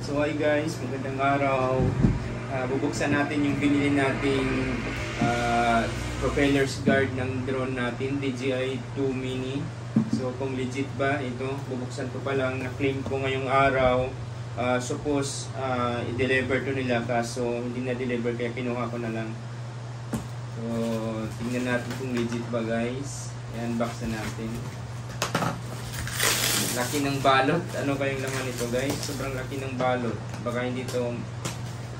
So hi guys, magandang araw. Bubuksan natin yung binili nating propellers guard ng drone natin, DJI 2 Mini. So kung legit ba ito, bubuksan ko pa lang, na-claim ko ngayong araw. Suppose i-deliver to nila, kaso hindi na-deliver kaya kinuha ko na lang. So tingnan natin kung legit ba guys. I-unbox na natin. Laki ng balot. Ano kayong laman nito guys? Sobrang laki ng balot. Baka hindi to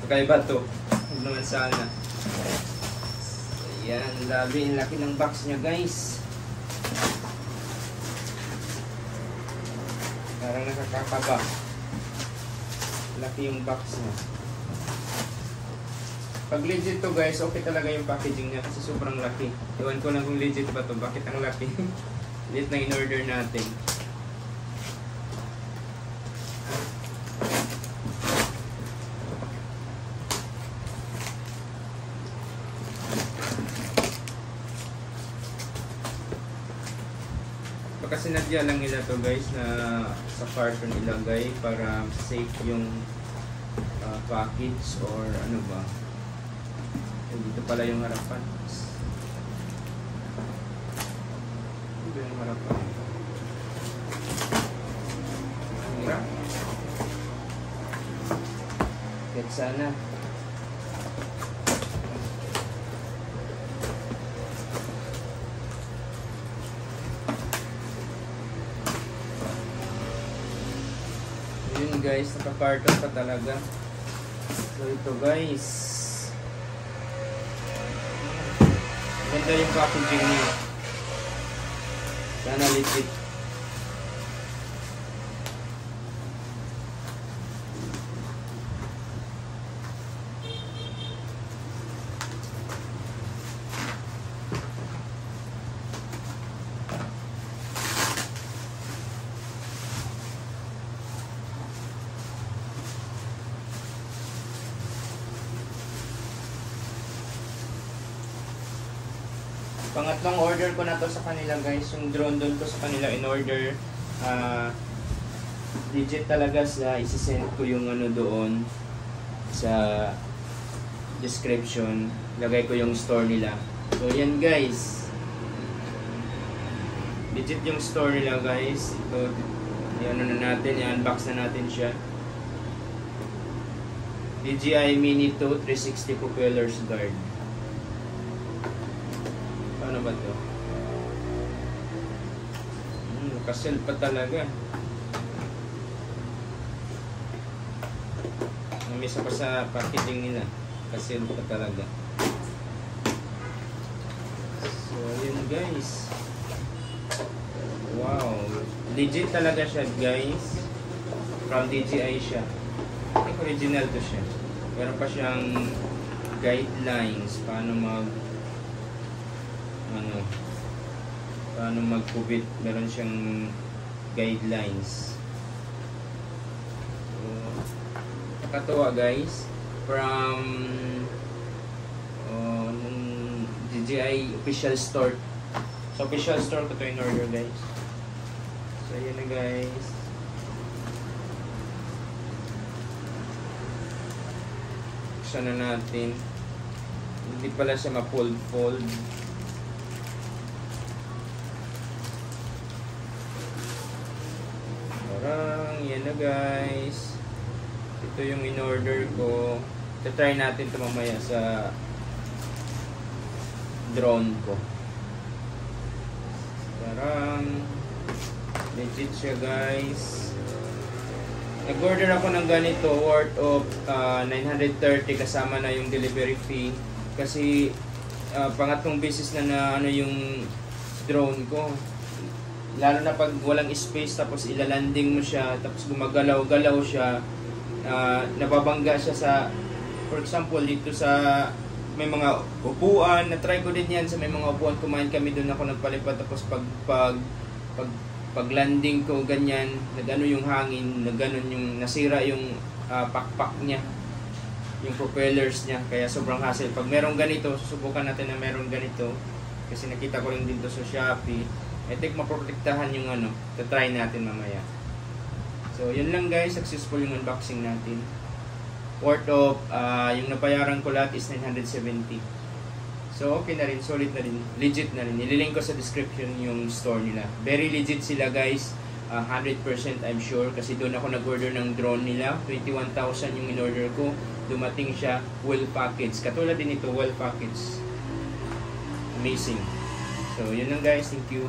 kakaiba to. Huwag naman sana. Ayan, labi. Ang laki ng box nya guys. Parang nakakakaba. Laki yung box nya. Pag legit to guys, okay talaga yung packaging nya kasi sobrang laki. Iwan ko na kung legit ba to. Bakit ang laki? Legit na in-order natin. Kasi nadya lang nila to guys na sa carton ilagay para safe yung package or ano ba. Dito pala yung harapan. Dito yung harapan. Hirap. Kahit sana. Yun guys, naka-carton pa talaga. So ito guys, ganda yung packaging niya. Sana legit. Pangatlong order ko na to sa kanila guys, yung drone doon ko sa kanila in order. Legit talaga sa isi-send ko yung ano doon sa description. Lagay ko yung store nila. So yan guys. Legit yung store nila guys. Ito, yan na natin, i-unbox na natin siya. DJI Mini 2 360 propellers guard. Ano ba ito? Nakasell pa talaga. Namisa pa sa packaging nila. Nakasell pa talaga. So, yun guys. Wow. Legit talaga siya guys. From DJI siya. I think original to siya. Meron pa siyang guidelines paano paano magkubit. Meron siyang guidelines. So, nakatuwa guys. From DJI official store. So official store ko ito in order guys. So yun na guys. Buksan na natin. Hindi pala siya ma-fold. Yan na guys. Ito yung in-order ko. Try natin ito mamaya sa drone ko. Parang legit siya guys. Nag-order ako ng ganito worth of 930 kasama na yung delivery fee. Kasi pangatlong beses na ano yung drone ko. Lalo na pag walang space tapos ilalanding mo siya tapos gumagalaw-galaw siya, nababangga siya sa, for example dito sa may mga upuan. Na-try ko din yan sa may mga upuan, kumain kami doon, ako nagpalipad tapos pag landing ko ganyan, nagano yung hangin, nagganon yung nasira yung pakpak niya, yung propellers niya, kaya sobrang hassle. Pag merong ganito, susubukan natin na merong ganito kasi nakita ko rin dito sa Shopee. I think maprotektahan yung ano, try natin mamaya. So, yun lang guys. Successful yung unboxing natin. Worth of, yung napayaran ko lahat is 970. So, okay na rin. Solid na rin. Legit na rin. Nililink ko sa description yung store nila. Very legit sila guys. 100% I'm sure. Kasi doon ako nag-order ng drone nila. 21,000 yung in-order ko. Dumating siya well package. Katulad din ito, well package. Amazing. So, yun lang guys. Thank you.